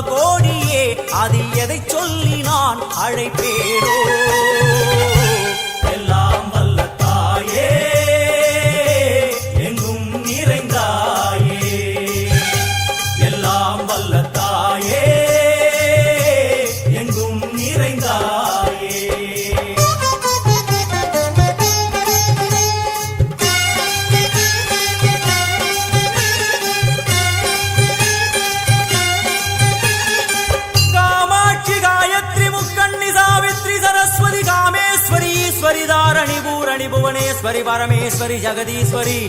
கோடியே அதில் எதை சொல்லி நான் அழைப்பேனோ எல்லாம் வல்ல தாயே எங்கும் நிறைந்தாயே எல்லாம் வல்ல தாயே எங்கும் நிறைந்தாயே தாரணி பூரணி புவனேஸ்வரி பரமேஸ்வரி ஜெகதீஸ்வரி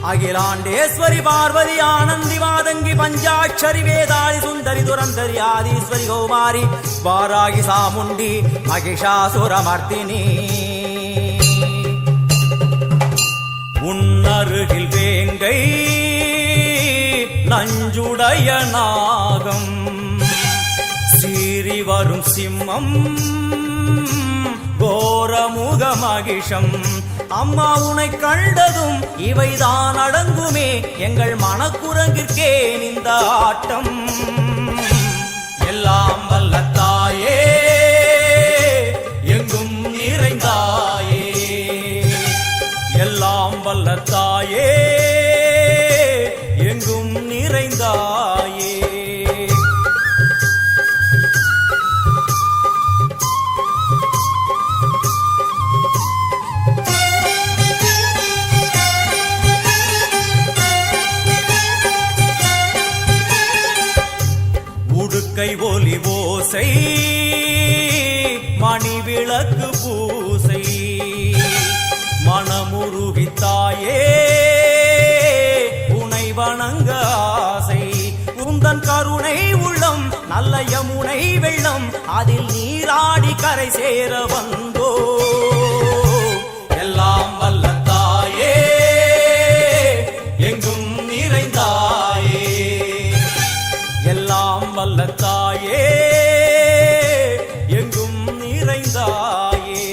அகிலாண்டேஸ்வரி பார்வதி ஆனந்தி மாதங்கி பஞ்சாட்சரி வேதாளி சுந்தரி துரந்தரி ஆதீஸ்வரி கௌமாரி வாராகி சாமுண்டி மகிஷாசுரமர்த்தினி உன்னருகில் வேங்கை நஞ்சுடைய நாகம் சீறி வரும் சிம்மம் கோரமுக மகிஷம் அம்மா உனை கண்டதும் இவைதான் அடங்குமே எங்கள் மனக்குரங்கிற்கே இந்த ஆட்டம் எல்லாம் வல்ல தாயே எங்கும் நிறைந்தாயே எல்லாம் வல்ல தாயே எங்கும் நிறைந்தாயே கை ஒலி ஓசை மணி விளக்கு பூசை மனமுருகித்தாயே உனை வணங்க ஆசை உந்தன் கருணை உள்ளம் நல்ல யமுனை வெள்ளம் அதில் நீராடி கரை சேர வந்தோ எல்லாம் வல்ல தாயே எங்கும் நிறைந்தாயே எல்லாம் வல்ல தாயே எங்கும் நிறைந்தாயே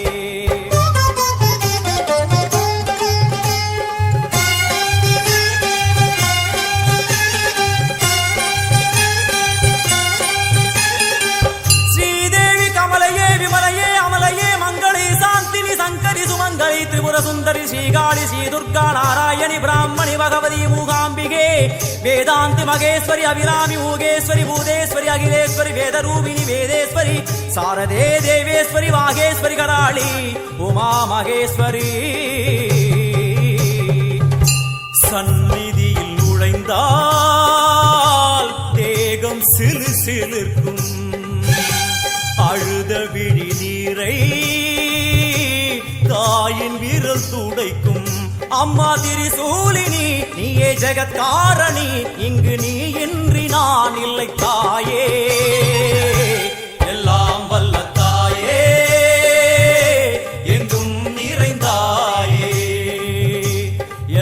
ஸ்ரீதேவி கமலையே விமலையே அமலையே மங்களே சாந்தினி சங்கரி சுமங்கலி திரிபுர சுந்தரி ஸ்ரீகாளி ஸ்ரீ துர்கா நாராயணி பிராமணி பகவதி மூகாம்பிகே வேதாந்தி மகேஸ்வரி அபிராமி மூகேஸ்வரி பூதேஸ்வரி அகிலேஸ்வரி வேதரூபிணி வேதேஸ்வரி சாரதே தேவேஸ்வரி வாகேஸ்வரி கராளி உமா மகேஸ்வரி சந்நிதியில் நுழைந்தால் தேகம் சிலு சிலிர்க்கும் அழுத விழி நீரை தாயின் விரல் துடைக்கும் அம்மா திரிசூலினி நீயே ஜெகத்காரணி இங்கு நீ இன்றி நான் இல்லை தாயே எல்லாம் வல்ல தாயே எங்கும் நிறைந்தாயே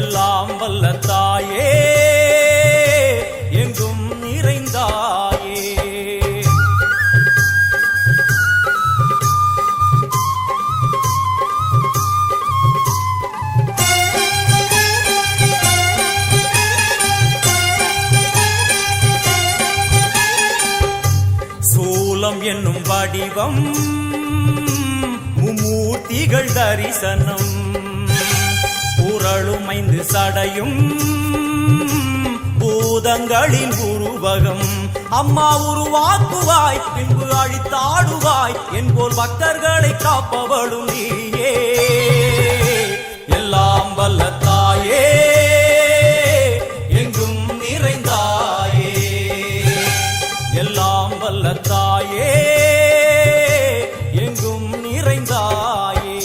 எல்லாம் வல்ல தாயே எங்கும் நிறைந்தாயே என்னும் வடிவம் மும்மூர்த்திகள் தரிசனம் புரளுமைந்து சடையும் பூதங்களின் உருவகம் அம்மா உருவாக்குவாய் பின்பு அழித்தாடுவாய் என்போல் பக்தர்களை காப்பவளும் நீயே எல்லாம் வல்ல தாயே எங்கும் நிறைந்தாயே எல்லாம் வல்ல தாயே எங்கும் நிறைந்தாயே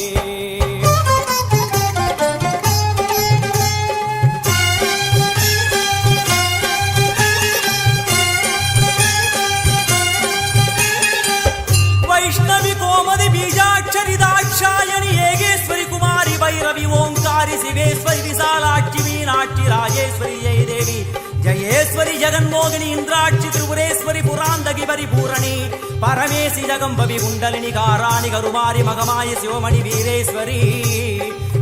வைஷ்ணவி கோமதி பீஜாட்சரி தாட்சாயணி ஏகேஸ்வரி குமாரி பைரவி ஓங்காரி சிவேஸ்வரி விசாலாட்சி மீனாட்சி ராஜேஸ்வரி ஜெயதேவி ஜயேஸ்வரி ஜெகன்மோகினி இந்திராட்சி திரிபுரேஸ்வரி புராந்தகி பரிபூரணி பரமேசி ஜகம்பவி குண்டலினி காராணி கருமாரி மகமாய சிவமணி வீரேஸ்வரி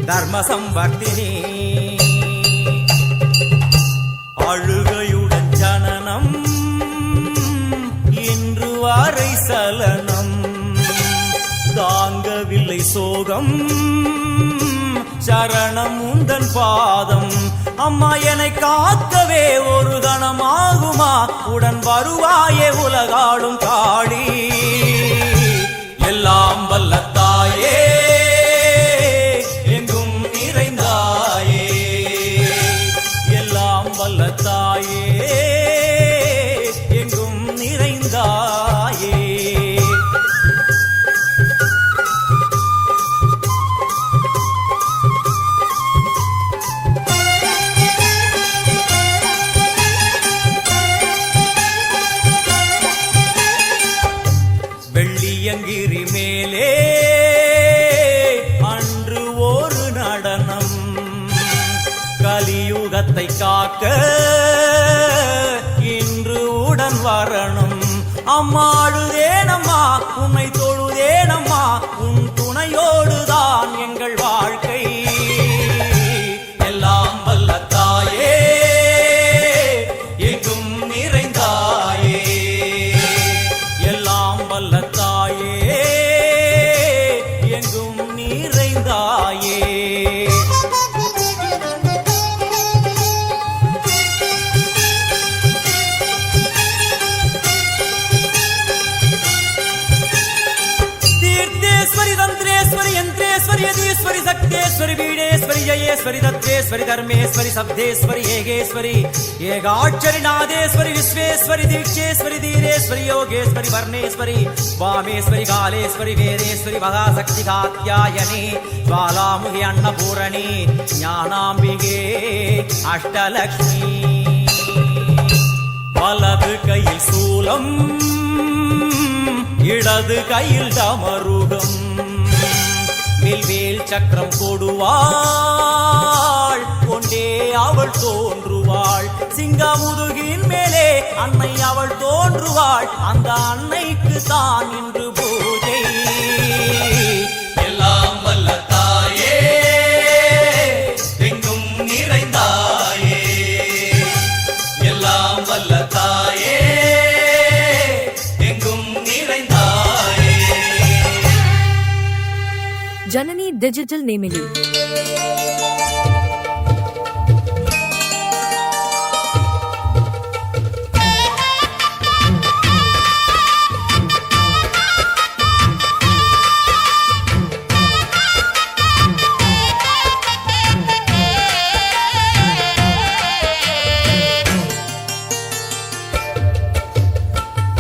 தர்ம சம்வர்த்தினி அழுகையுடன் ஜனனம் சலனம் தாங்கவில்லை சோகம் சரணம் உந்தன் பாதம் அம்மா என்னை காக்கவே ஒரு கணமாகுமா உடன் வருவாயே உலகாளும் காளி எல்லாம் வல்ல தாயே எங்கும் நிறைந்தாயே எல்லாம் வல்ல தாயே எங்கும் நிறைந்தாயே வெள்ளியங்கிரி மேலே அன்று ஒரு நடனம் கலியுகத்தை காக்க இன்று உடன் வரணும் அம்மா அழுதேனம்மா உன்னை தொழுதேனம்மா உன் துணையோடுதான் எங்கள் வாழ்க்கை எல்லாம் வல்ல தாயே எங்கும் நிறைந்தாயே எல்லாம் வல்ல தாயே எங்கும் நிறைந்தாயே तीर्थेश्वरी तंत्रेश्वरी यंत्रेश्वरी यदीश्वरी शक्तेश्वरी बीडेश्वरी जयेश्वरी तत्वेश्वरी धर्मेश्वरी शब्देश्वरी येगेश्वरी येगाक्षरी नादेश्वरी विश्वेश्वरी दीक्षेश्वरी धीरेश्वरी योगेश्वरी वर्णेश्वरी वामेश्वरी कालेश्वरी वेदेश्वरी महाशक्ति कात्यायनी ज्वालामुखी अन्नपूरणी ज्ञानाम्बिके अष्टलक्ष्मी वलது கையில் சூலம் இடது கையில் டமருகம் வில்வேல் சக்கரம் கொடுவாள் கொண்டே அவள் தோன்றுவாள் சிங்கமுதுகின் மேலே அன்னை அவள் தோன்றுவாள் அந்த அன்னைக்கு தான் இன்று பூஜை எல்லாம் வல்ல தாயே எங்கும் நிறைந்தாயே எல்லாம் வல்ல தாயே எங்கும் நிறைந்தாயே जननी डिजिटल नेमिली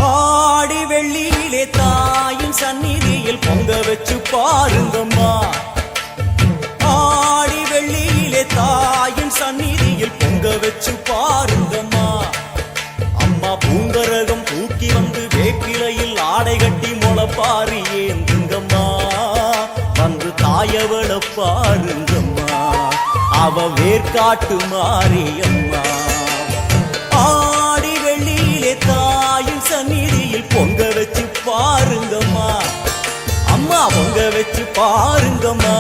ஆடி வெள்ளியிலே தாயின் சந்நிதியில் பொங்க வச்சு பாருங்கம்மா ஆடி வெள்ளியிலே தாயின் சந்நிதியில் பொங்க வச்சு பாருங்கம்மா அம்மா பூங்கரகம் தூக்கி வந்து வேப்பிலையில் ஆடை கட்டி முளப்பாரி ஏந்துங்கம்மா வந்து தாயவள பாருங்கம்மா அவ வேர்காட்டு மாரியம்மா ஆடி வெள்ளியிலே தாயின் சந்நிதியில் பொங்க வச்சு பாருங்கம்மா அம்மா பொங்க வச்சு பாருங்கம்மா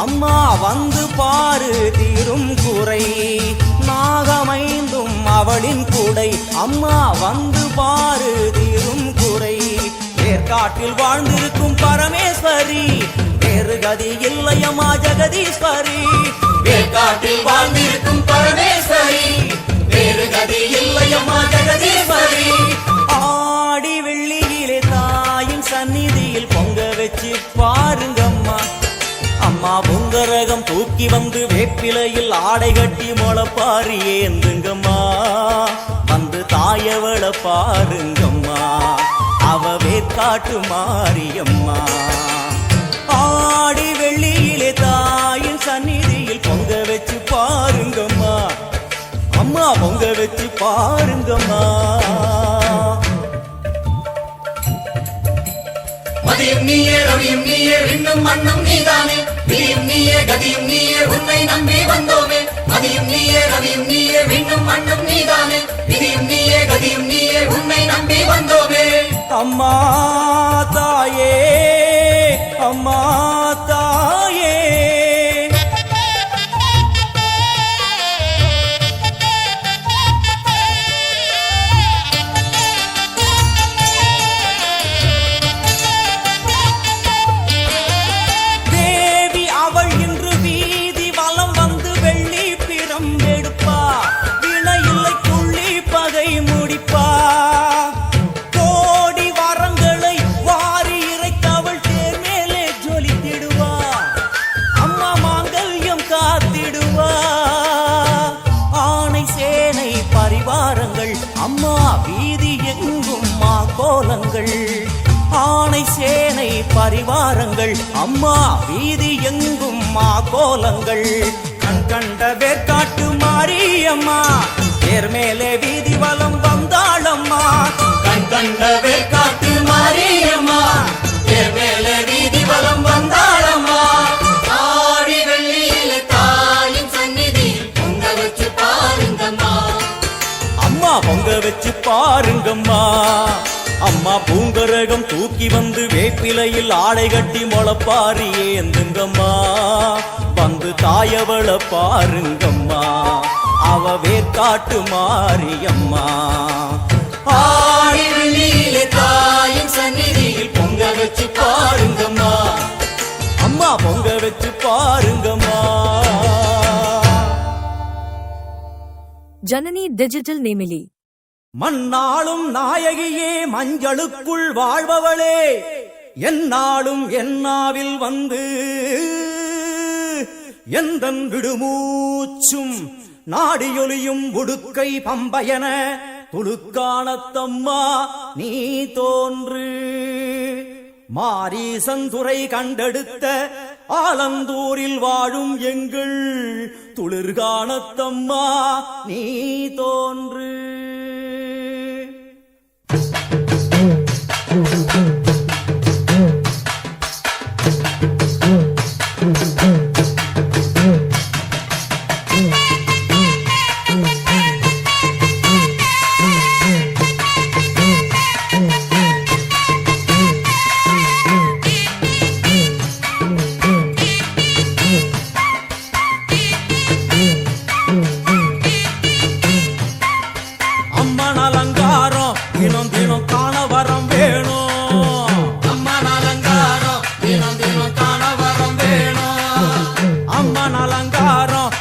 அம்மா வந்து பாரு தீரும் குறை நாகமைந்தும் அவளின் கூடை அம்மா வந்து பாரு தீரும் குறை வேர்காட்டில் வாழ்ந்திருக்கும் பரமேஸ்வரி வேறு கதி இல்லையம்மா ஜெகதீஸ்வரி வேர்காட்டில் வாழ்ந்திருக்கும் பரமேஸ்வரி வேறு கதி இல்லையம்மா ஜெகதீஸ்வரி ஆடி வெள்ளியிலே தாயின் சந்நிதியில் பொங்க வச்சு பாருங்கம்மா அம்மா அம்மா பொங்கரகம் தூக்கி வந்து வேப்பிலையில் ஆடை கட்டி முளப்பாரி ஏந்துங்கம்மா வந்து தாயவள பாருங்கம்மா அவ வேற்காட்டு மாரியம்மா ஆடி வெள்ளியிலே தாயின் சந்நிதியில் பொங்க வச்சு பாருங்கம்மா அம்மா பொங்க வச்சு பாருங்கம்மா மதியும் நீயே ரவியும் நீயே விண்ணும் மண்ணும் நீதானே விதியும் நீயே கதியும் நீயே உன்னை நம்பி வந்தோமே மதியும் நீயே ரவியும் நீயே விண்ணும் மண்ணும் நீதானே விதியும் நீயே கதியும் நீயே உன்னை நம்பி வந்தோமே அம்மா தாயே அம்மா தாயே அம்மா வீதி எங்கும் மா கோலங்கள் ஆணை சேனை பரிவாரங்கள் அம்மா வீதி எங்கும் மா கோலங்கள் கண் கண்ட வேற்காட்டு மாரியம்மா தேர் மேலே வீதி வலம் வந்தாளம்மா கண் கண்ட வேற்காட்டு மாரியம்மா தேர் மேலே வீதி வலம் வந்தாளம்மா ஆடி வெள்ளியில தாயின் சந்நிதி பொங்க வச்சு பாருங்கம்மா அம்மா பொங்க வச்சு பாருங்கம்மா அம்மா பூங்கரகம் தூக்கி வந்து வேப்பிலையில் ஆடை கட்டி முளப்பாரி ஏந்துங்கம்மா வந்து தாயவள பாருங்கம்மா அவ வேற்காட்டு மாரியம்மா ஆடி வெள்ளியில தாயின் சந்நிதியில் பொங்க வச்சு பாருங்கம்மா அம்மா பொங்க வச்சு பாருங்கம்மா ஜனனி டிஜிட்டல் நேமிலி மண்ணாளும் நாயகியே மஞ்சளுக்குள் வாழ்பவளே என்னாலும் என்னாவில் வந்து எந்தன் விடுமூச்சும் நாடியொலியும் உடுக்கை பம்பயன துளுக்கானத்தம்மா நீ தோன்று மாரீசந்துரை கண்டெடுத்த ஆலந்தூரில் வாழும் எங்கள் துளிர்கானத்தம்மா நீ தோன்று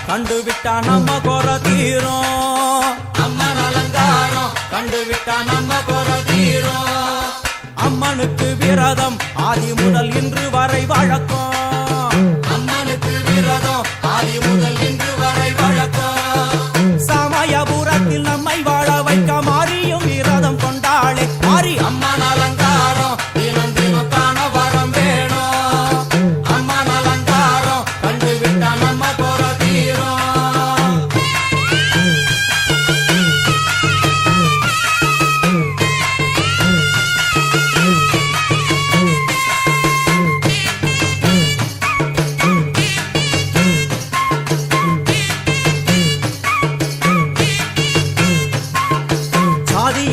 கண்டுவிட்டா நம்ம குற தீரும் அம்மன் அலங்காரம் கண்டுவிட்டா நம்ம குற தீரும் அம்மனுக்கு விரதம் ஆதி முதல் இன்று வரை வழக்கம் அம்மனுக்கு விரதம் ஆதி முதல் இன்று வரை வழக்கம் சமயபுரத்தில் நம்மை வாழ வைக்க மாறியும் விரதம் கொண்டாளே மாறி அம்மன் அலங்காரம் தினம் தினம் காண வரம் வேணும் அம்மன் அலங்காரம் கண்டுவிட்டா நம்ம குற தீரும்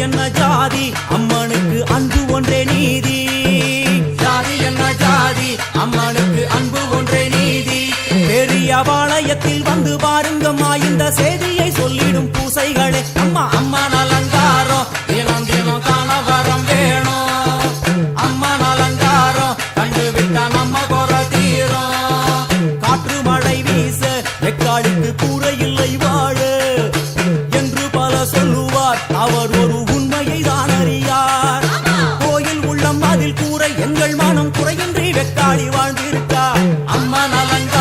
என்ன ஜாதி அம்மனுக்கு அன்பு ஒன்றே நீதி ஜாதி என்ன ஜாதி அம்மனுக்கு அன்பு ஒன்றே நீதி பெரிய பாளையத்தில் வந்து பாருங்கம்மா இந்த செய்தியை சொல்லிடும் பூசைகளே அம்மா அம்மன் அலங்காரம் தினம் தினம் காண வரம் வேணும் அம்மன் அலங்காரம் கண்டுவிட்டா நம்ம குற தீரும் காற்று மழை வீச வெக்காளுக்கு கூரை இல்லை வாழ என்று பல சொல்லுவார் அவர் ஒரு உண்மையை தான் அறியார் கோயில் உள்ளம் அதில் கூரை எங்கள் மனம் குறையின்றி வெக்காளி வாழ்ந்திருக்கார் அம்மன் அலங்காரம்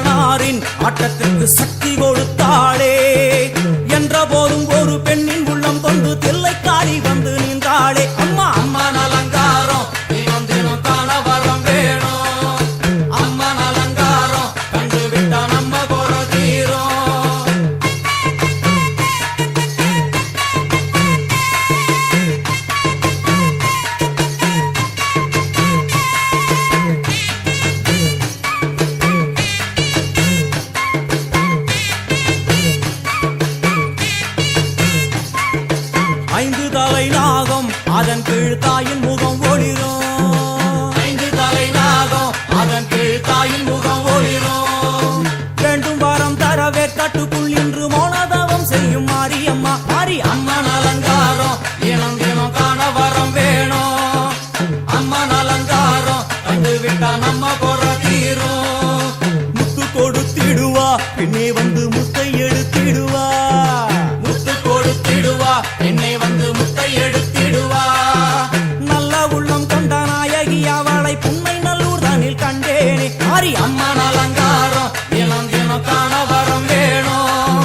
அந்தனாரின் ஆட்டத்திற்கு சக்தி கொடுத்தாளே. என்ற போதும் ஒரு பெண்ணின் உள்ளம் கொண்டு தில்லைக்காளி வந்து நின்றாளே. அம்மா அம்மன் அலங்காரம் தினம் தினம் காண வரம் வேணும். அம்மன் அலங்காரம் கண்டு விட்டா நம்ம குறை தீரும். 5 தலை நாகம் அதன் கீழ் தாயின் முகம் ஒளிரும். 5 தலை நாகம் அதன் கீழ் தாயின் முகம் ஒளிரும். வேண்டும் வரம் தரவே கட்டுக்குள் இன்று மௌனதவம் செய்யும் மாரியம்மா. மாரி அம்மன் அலங்காரம் தினம் தினம் காண வரம் வேணும். அம்மன் அலங்காரம் கண்டு விட்டா நம்ம குறை தீரும். முத்து கொடுத்திடுவா பின்னே வந்து முத்தை எடுத்திடுவா. முத்து கொடுத்திடுவா என்னை வந்து முத்தை எடுத்திடுவா. நல்ல உள்ளம் கொண்ட நாயகி அவளை புன்னை நல்லூர் தனில் கண்டேனே. மாரி அம்மன் அலங்காரம் தினம் தினம் காண வரம் வேணும்.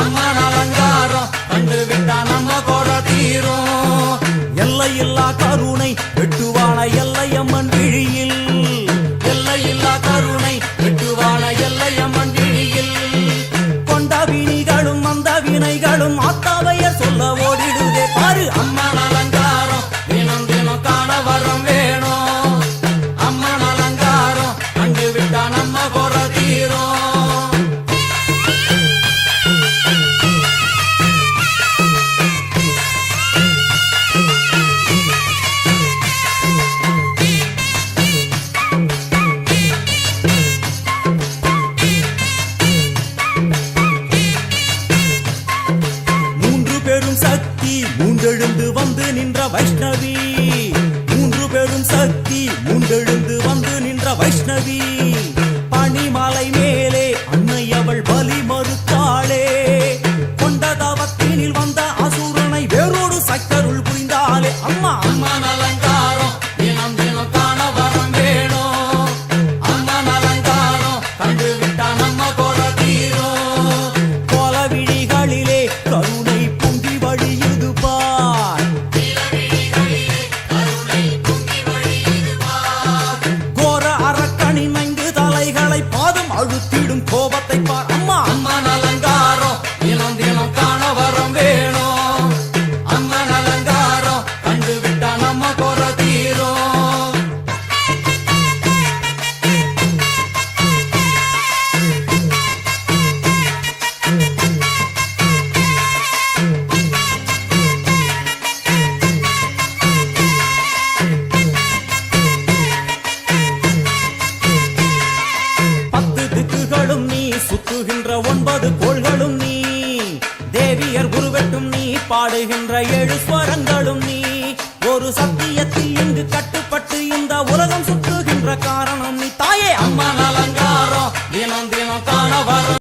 அம்மன் அலங்காரம் கண்டு விட்டா நம்ம குறை தீரும். எல்லையில்லா கருணை வெட்டுவான எல்லையம்மன் விழியில். எல்லையில்லா கருணை வெட்டுவான எல்லையம்மன் விழியில். கொண்ட வினிகளும் அந்த வினைகளும் ஆத்தாவையர் சொல்ல ஓடிடுதே. பாரு அம்மன் அலங்காரம் தினம் தினம் காண வரம் வேணும். அம்மன் அலங்காரம் கண்டு விட்டா நம்ம குறை தீரும். சக்தி மூண்டெழுந்து வந்து நின்ற வைஷ்ணவி. 3 பெரும் சக்தி மூண்டெழுந்து வந்து நின்ற வைஷ்ணவி. பனிமலை மேலே அன்னை அவள் பலி மறுத்தாளே. கொண்ட தவத்தினில் வந்த அசுரனை வேரோடு சக்கருள் புரிந்தாளே. அம்மா அம்மன் அலங்காரம் தினம் தினம் காண வரம் வேணும். அம்மன் அலங்காரம் கண்டு விட்டா நம்ம குறை தீரும். கோல விழிகளிலே கருணை பொங்கி வழியுது பார். கோர அரக்கனின் 5 தலைகளை பாதம் அழுத்திடும் கோபத்தை பார். அம்மா அம்மன் அலங்காரம் தினம் தினம் காண வரம் வேணும். அம்மன் அலங்காரம் கண்டு விட்டா நம்ம குறை தீரும். திக்குகளும் நீ சுத்துகின்ற 9 கோள்களும் நீ. தேவியர் உருவெட்டும் நீ பாடுகின்ற 7 ஸ்வரங்களும் நீ. ஒரு சத்தியத்தில் இங்கு கட்டுப்பட்டு இந்த உலகம் சுற்றுகின்ற காரணம் நீ.